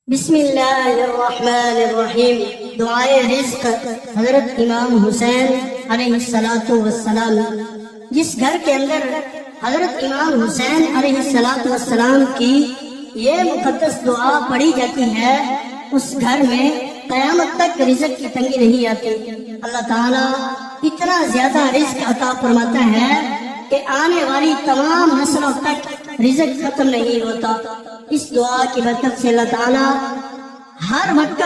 बिस्मिल्लाहिर्रहमानिर्रहीम। दुआए रिज़्क़ हज़रत इमाम हुसैन अलैहिस्सलातु वस्सलाम। जिस घर के अंदर हज़रत इमाम हुसैन अलैहिस्सलातु वस्सलाम की ये मुक़द्दस दुआ पढ़ी जाती है, उस घर में क़यामत तक रिज़्क़ की तंगी नहीं आती। अल्लाह ताला इतना ज्यादा रिज़्क़ अता फरमाता है कि आने वाली तमाम नस्लों तक रिज़्क़ खत्म नहीं होता। इस दुआ की बरकत से अल्लाह ताला हर वक्त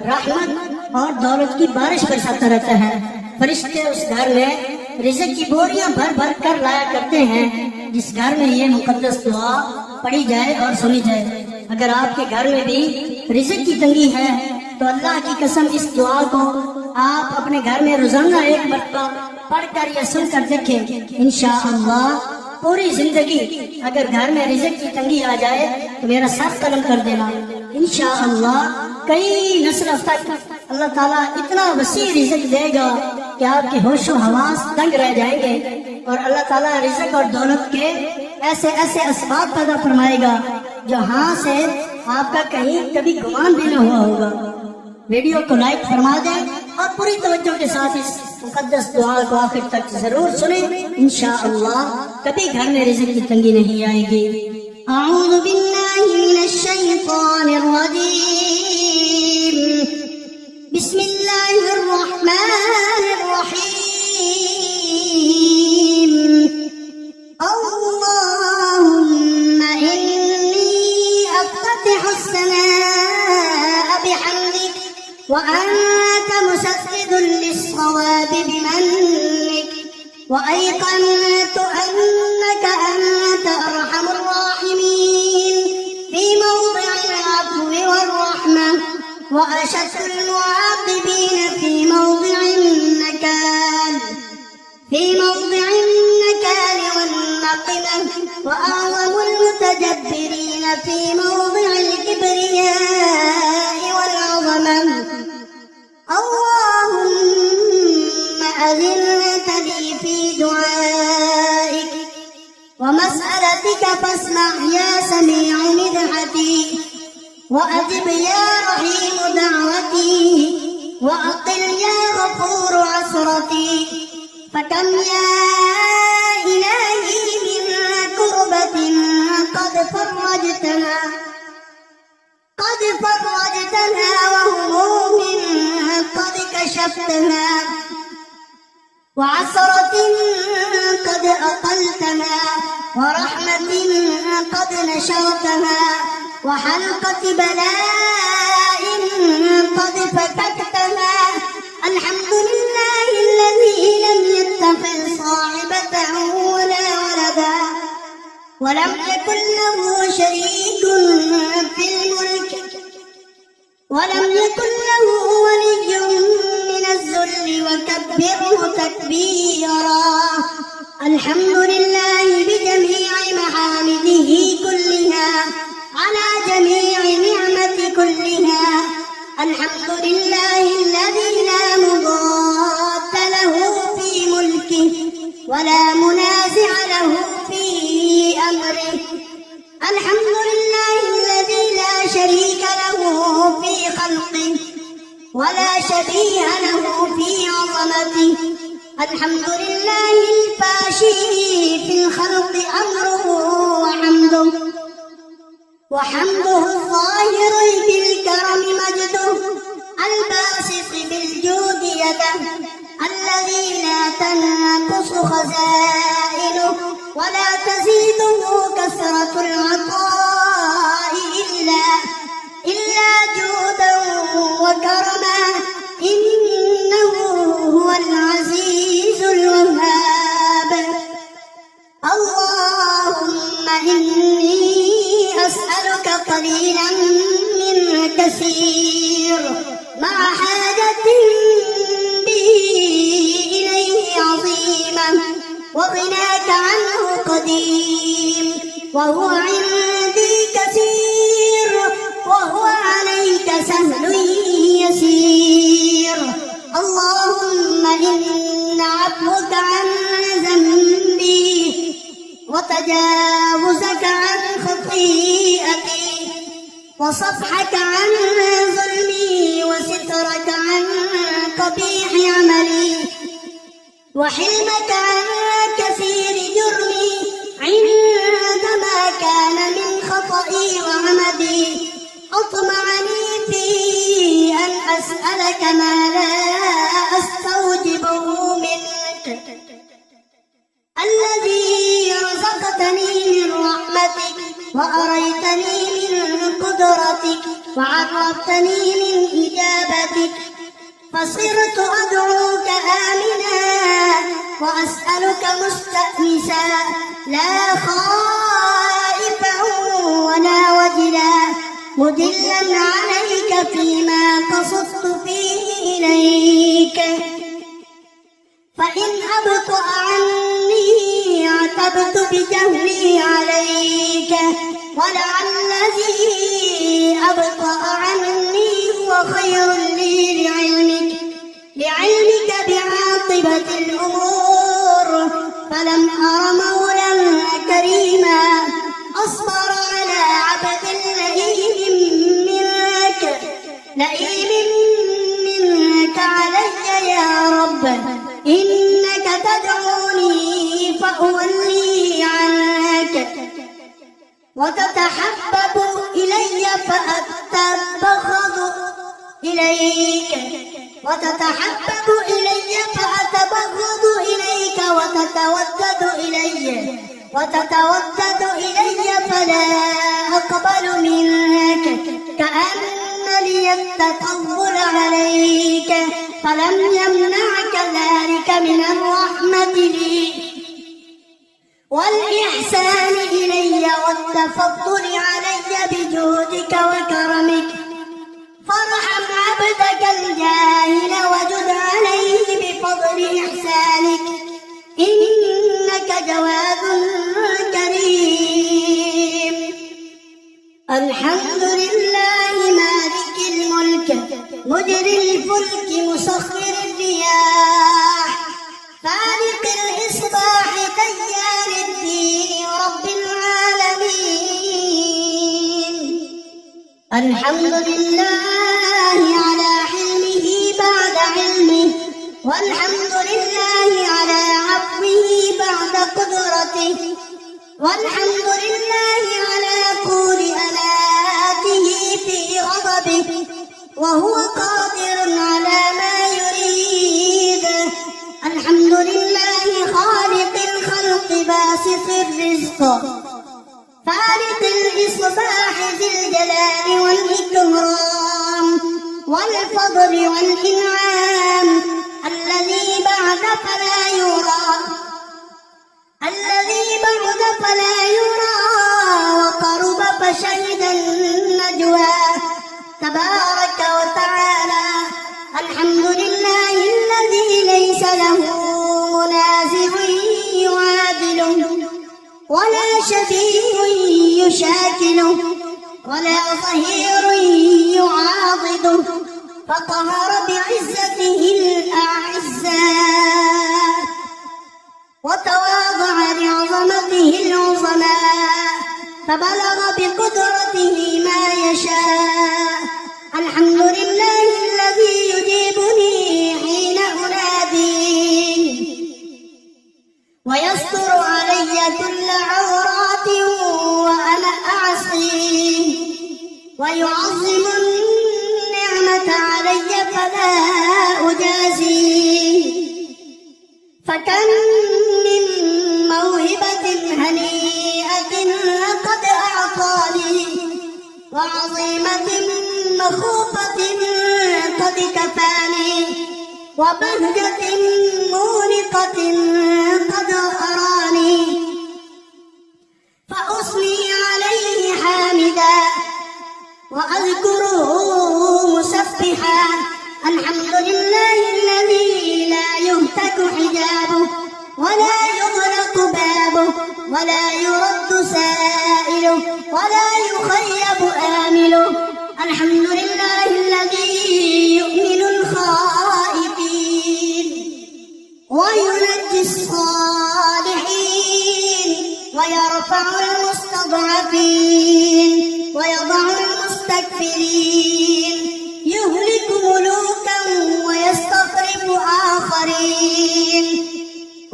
रहमत और दौलत की बारिश बरसाता रहता है। फरिश्ते उस घर में रिज़्क़ की बोरियां भर भर कर लाया करते हैं, जिस घर में ये मुक़द्दस दुआ पढ़ी जाए और सुनी जाए। अगर आपके घर में भी रिज़्क़ की तंगी है तो अल्लाह की कसम इस दुआ को आप अपने घर में रोजाना एक मरतबा पढ़कर या सुनकर देखें। इंशाअल्लाह पूरी जिंदगी अगर घर में रिज़्क़ की तंगी आ जाए तो मेरा सर कलम कर देना। इंशाअल्लाह कई नस्लों तक अल्लाह ताला इतना वसी रिज़्क़ देगा कि आपके होशो हवास दंग रह जाएंगे, और अल्लाह ताला रिज़्क़ और दौलत के ऐसे ऐसे असबाब पैदा फरमाएगा जहाँ से आपका कहीं कभी गुमान भी न हुआ होगा। वीडियो को लाइक फरमा दें और पूरी तवज्जो के साथ इस मुक़द्दस दुआ को आखिर तक जरूर सुने। इंशाअल्लाह कभी घर में रिज़्क़ की तंगी नहीं आएगी। अऊज़ु बिल्लाहि मिनश शैतानिर रजीम। बिस्मिल्लाहिर रहमानिर रहीम। अल्लाहुम्मा इन्नी अफ़्ततिहुस समाअ बिहम्दिक व अन्त मुसद्दिदुल लिस्सवाबि बिमन्निक व अयक़नतु अन्नका अन्त अर्हमुर राहिमीन फी मawdi'il अफ़्वी वर्रहमा व अशद्दुल मुआक़िबीन फी मawdi'in नकाल वन्नक़िमह व अअज़मुल मुतजब्बिरीन फी मawdi'il किब्रियाइ वल अज़मह। अल्लाहुम्मा अज़िनत ली फी दुआइक व मसअलतिक फस्मा' या समीअ निदहती व अजिब या रहीम दअवती व अक़िल या गफ़ूर असरती। फकम या इलाही मिन कुर्बतिन क़द फ़र्रजतहा व हुमूमिन क़द कशफ़तहा व असरतिन क़द अक़लतहा व रहमतिन क़द नशरतहा व हल्क़ति बलाइन क़द फककतहा। अल्हम्दुलिल्लाहिल्लज़ी लम यत्तख़िज़ साहिबतन वला वलदा व लम यकुन लहू शरीकुन फिल मुल्क व लम यकुन लहू वलिय्युन मिनज़-ज़ुल्लि व कब्बिरहु तकबीरा। अल्हम्दुलिल्लाहि बिजमी'i महामिदिही कुल्लिहा अला जमी'i नि'मति कुल्लिहा। अल्हम्दुलिल्लाहिल्लज़ी ला मुदाद्द लहू फी मुल्किही व ला मुनाज़िअ लहू फी अम्रिही। अल्हम्दुलिल्लाहिल्लज़ी ला शरीक लहू फी ख़ल्क़िही व ला शबीह लहू फी अज़मतिही। अल्हम्दुलिल्लाहिल फ़ाशी फ़िल ख़ल्क़ि अम्रुहु व हम्दुहु ज़ाहिर बिल-करम मजदुहु अल-बासित बिल-जूद यदहुहु الذي لا تنقص خزائنه ولا تزيده كثرة العطاء إلا جودا وكرما. إنه هو العزيز الوهاب. اللهم إني أسألك قليلا من كثير مع حاجة وغناك عنه قديم وهو عندي كثير وهو عليك سهل يسير. اللهم إن عفوك عن ذنبي وتجاوزك عن خطيئتي وصفحك عن ظلمي وسترك عن قبيح عملي وحلمك عن كثير جرمي عندما كان من خطئي وعمدي أطمعني في أن أسألك ما لا أستوجبه منك الذي رزقتني من رحمتك وأريتني من قدرتك وعرفتني من إجابتك فصرت أدعوك آمنا وأسألك مستأنسا لا خائفا ولا وجلا مدلا عليك فيما قصدت فيه إليك فإن أبطأ عني عتبت بجهلي عليك ولعل الذي أبطأ عني هو خير لي لعلمك بعاقبة الأمور فلم أر مولا كريما أصبر على عبد لئيم منك علي يا رب إنك تدعوني فأولي عنك وتتحبب إلي فأتبغض إليك وتتحبب إلي فأتبغض إليك وتتودد إلي فلا أقبل منك كأن لي التطول عليك فلم يمنعك ذلك من الرحمة لي والإحسان إلي والتفضل علي بجودك وكرمك فارحم عبدك الجاهل وجد عليه بفضل إحسانك إنك جواد كريم الحمد لله مالك الملك مجري الفلك مسخر الرياح فالق الإصباح ديان الدين رب العالمين الحمد لله على حلمه بعد علمه والحمد لله على عفوه بعد قدرته والحمد لله على طول أناته في غضبه وهو قادر على ما يريد الحمد لله خالق الخلق باسط الرزق فالق الإصباح ذي الجلال والإكرام والفضل والإنعام الذي بعد فلا يرى وقرب فشهد النجوى تبارك وتعالى الحمد لله الذي ليس له منازع يعادله ولا شبيه يشاكله ولا ظهير يعاضده فقهر بعزته الأعزاء وتواضع لعظمته العظماء فبلغ بقدرته ما يشاء الحمد لله الذي يجيبني حين أناديه ويستر علي كل عورات وأنا أعصيه ويعظم النعمة علي فلا أجازيه فكم من موهبة هنيئة قد أعطاني وعظيمة مخوفة قد كفاني وبهجة مونقة قد أراني فأثني عليه حامدا وأذكره مسبحا الحمد لله الذي لا يهتك حجابه ولا يغلق بابه ولا يرد سائله ولا يخيب آمله الحمد لله الذي يؤمن الخائفين وينجي الصالحين ويرفع المستضعفين ويضع المستكبرين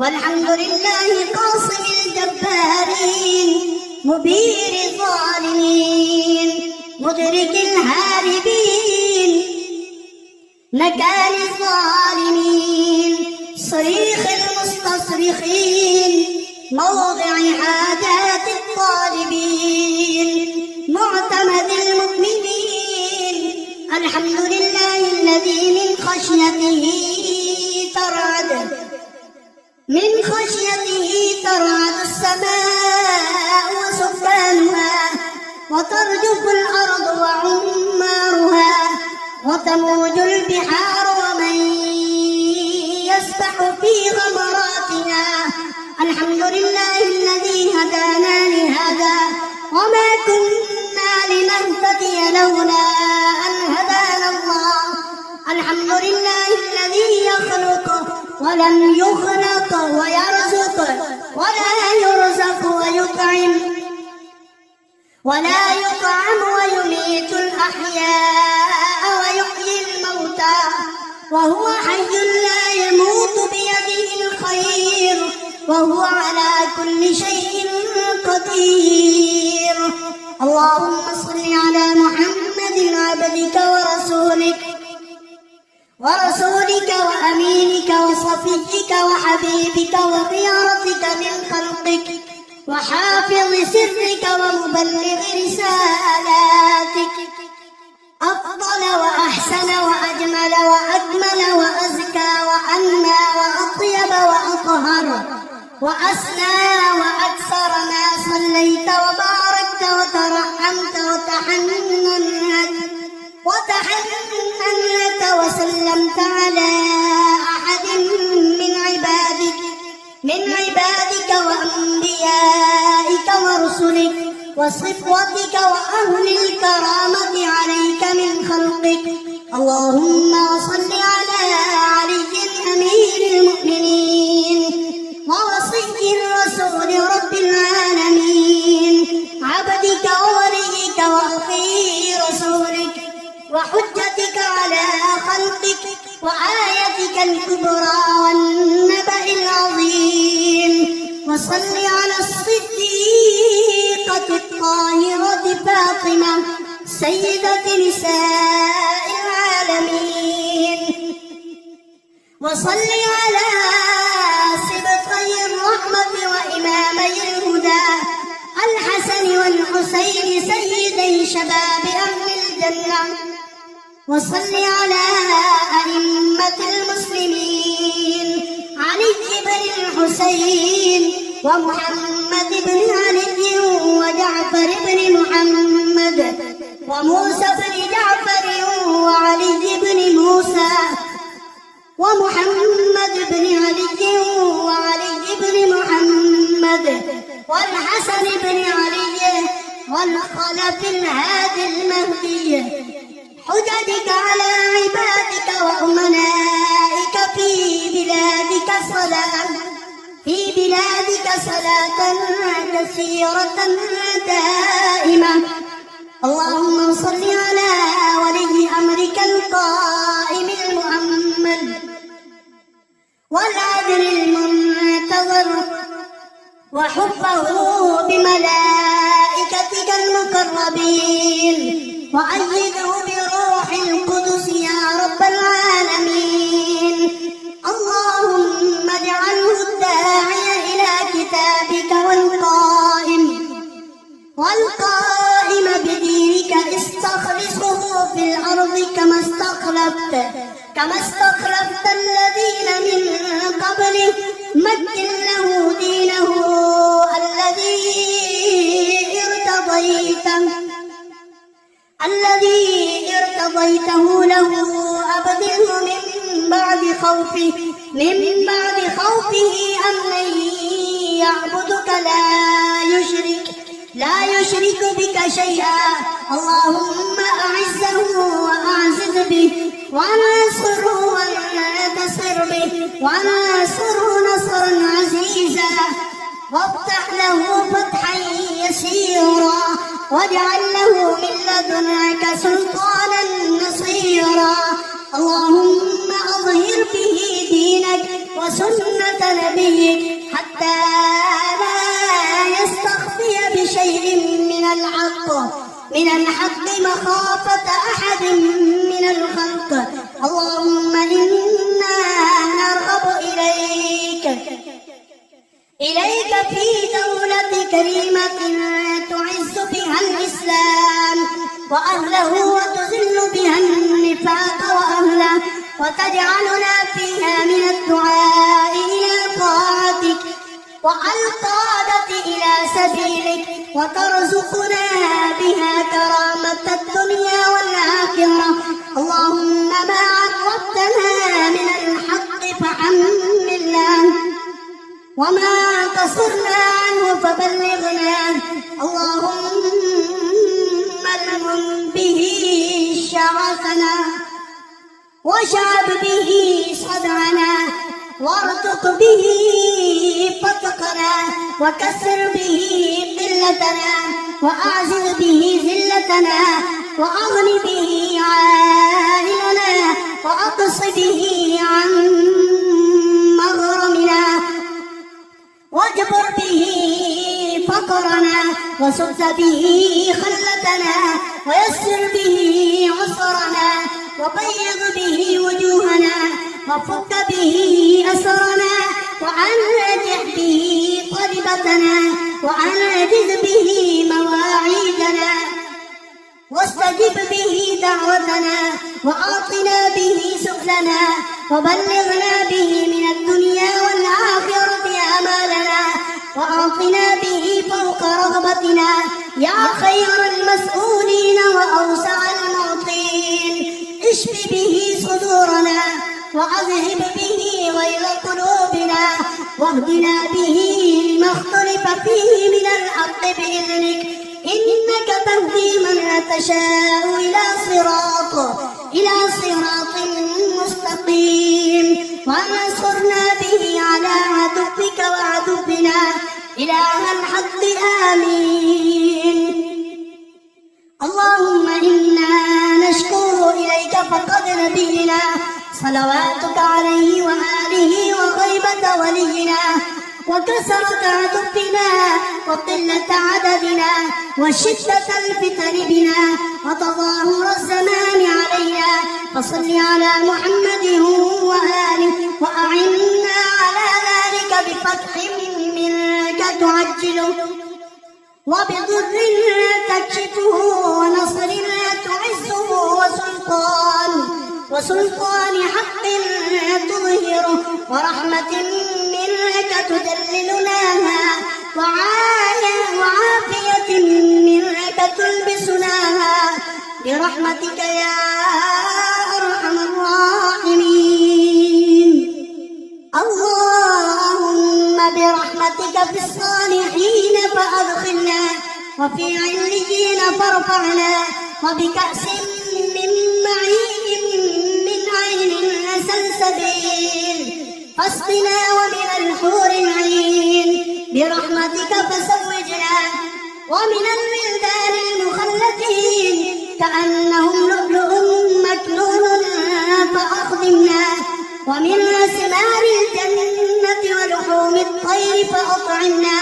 والحمد لله قاصم الجبارين مبين الظالمين مدرك الهاربين نكال الظالمين صريخ المستصرخين موضع حاجات الطالبين معتمد المؤمنين الحمد لله الذي من خشيته ترعد السماء وسكانها وترجف الأرض وعمارها وتموج البحار ومن يسبح في غمراتها الحمد لله الذي هدانا لهذا وما كنا لنهتدي لولا أن هدانا الله الحمد لله الذي يخلق ولم يخلق ويرزق ولا يطعم ويميت الأحياء ويحيي الموتى وهو حي لا يموت بيده الخير وهو على كل شيء قدير. اللهم صل على محمد عبدك ورسولك وأمينك وصفيك وحبيبك وخيارتك من خلقك وحافظ سرك ومبلغ رسالاتك أفضل وأحسن وأجمل وأكمل وأزكى وأنمى وأطيب وأطهر وأسنى وأكثر ما صليت وباركت وترحمت وتحننت وسلمت على أحد من عبادك وأنبيائك ورسلك وصفوتك وأهل الكرامة عليك من خلقك. اللهم صل على علي أمير المؤمنين ووصي الرسول رب العالمين عبدك ووليك وأخي رسولك وحجتك على خلقك وآيتك الكبرى والنبأ العظيم. وصل على الصديقة الطاهرة فاطمة سيدة نساء العالمين. وصل على سبطي الرحمة وإمامي الهدى الحسن والحسين سيدي شباب أهل الجنة. وصل على أئمة المسلمين علي بن الحسين ومحمد بن علي وجعفر بن محمد وموسى بن جعفر وعلي بن موسى ومحمد بن علي وعلي بن محمد والحسن بن علي والخلف الهادي المهدي حججك على عبادك وأمنائك في بلادك صلاة كثيرة دائمة. اللهم صل على ولي أمرك القائم المؤمل والعدل المنتظر وحفه بملائكتك المقربين وأيده بروح القدس يا رب العالمين. اللهم اجعله الداعي إلى كتابك والقائم بدينك استخلصه في الأرض كما استخلفت الذين من قبله مكن له دينه الذي ارتضيته له أبدله من بعد خوفه أمنا يعبدك لا يشرك بك شيئا. اللهم أعزه وأعزز به ونصره وانتصر به ونصره نصرا عزيزا وافتح له فتحا يسيرا واجعل له من لدنك سلطانا نصيرا. اللهم أظهر به دينك وسنة نبيك حتى لا يستخفي بشيء من الحق مخافة أحد من الخلق. اللهم إنا نرغب إليك في دولة كريمة تعز بها الإسلام وأهله وتذل بها النفاق وأهله، وتجعلنا فيها من الدعاء إلى طاعتك والقادة إلى سبيلك، وترزقنا بها كرامة الدنيا والآخرة. اللهم ما عرفتنا من الحق فحملنا، وما قصرنا عنه فبلغنا. اللهم المن به شرفنا، واشعب به صدرنا، وارزق به فتقنا، وكسر به قلتنا، وأعزل به ذلتنا، وأغن به عائلنا، وأقص به عن مغرمنا، واجبر به فقرنا، وسد به خلتنا، ويسر به عسرنا، وبيض به وجوهنا، وفك به أسرنا، وأنجح به طلبتنا، وأنجز به مواعيدنا، واستجب به دعوتنا، وأعطنا به سؤلنا، وبلغنا به من الدنيا والآخرة آمالنا، وأعطنا به فوق رغبتنا يا خير المسؤولين وأوسع المعطين. اشف به صدورنا، وأذهب به غيظ قلوبنا، واهدنا به لما اختلف فيه من الحق بإذنك، إنك تهدي من تشاء إلى صراط مستقيم. وانصرنا به على عدوك وعدونا إله الحق. آمين. اللهم إنا نشكو إليك فقد نبينا صلواتك عليه وآله وغيبة ولينا وكثرة عدونا وقلة عددنا وشدة الفتن بنا وتظاهر الزمان علينا. فصل على محمد وآله وأعنا على ذلك بفتح منك تعجله وبضر تكشفه ونصر تعزه وسلطان حق تظهره ورحمة منك تدللناها وعافية منك تلبسناها برحمتك يا أرحم الراحمين. اللهم برحمتك في الصالحين فأدخلنا وفي عليين فارفعنا وبكأس من معين من عين سلسبيل فاسقنا ومن الحور العين برحمتك فزوجنا ومن الولدان المخلدين كأنهم لؤلؤ مكنون فأخدمنا ومن ثمار الجنة ولحوم الطير فأطعمنا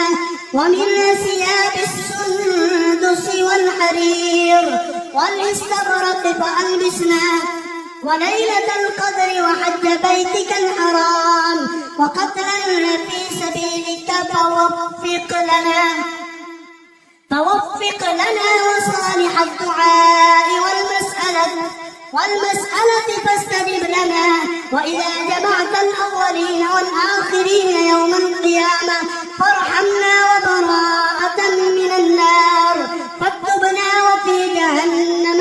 ومن ثياب السندس والحرير والاستبرق فألبسنا وليلة القدر وحج بيتك الحرام وقتلا في سبيلك فوفق لنا وصالح الدعاء والمسألة فاستجب لنا. وإذا جمعت الأولين والآخرين يوم القيامة فارحمنا وبراءة من النار فاكتبنا وفي جهنم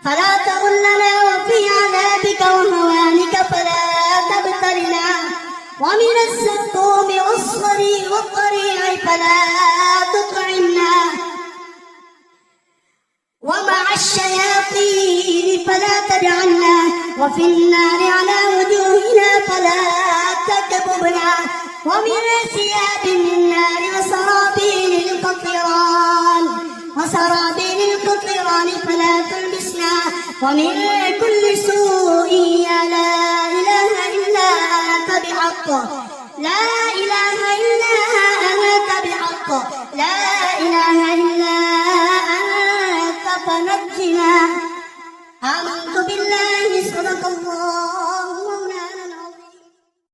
فلا تغلنا وفي عذابك وهوانك فلا تبتلنا ومن السقوم والضريع فلا تطعمنا ومع الشياطين فلا تجعلنا وفي النار على وجوهنا فلا تكببنا ومن ثياب النار وسرابيل القطران فلا تلبسنا ومن كل سوء يا لا إله إلا بحق لا إله إلا أنت بحق لا إله إلا أنت فنجنا آمنت بالله صدق الله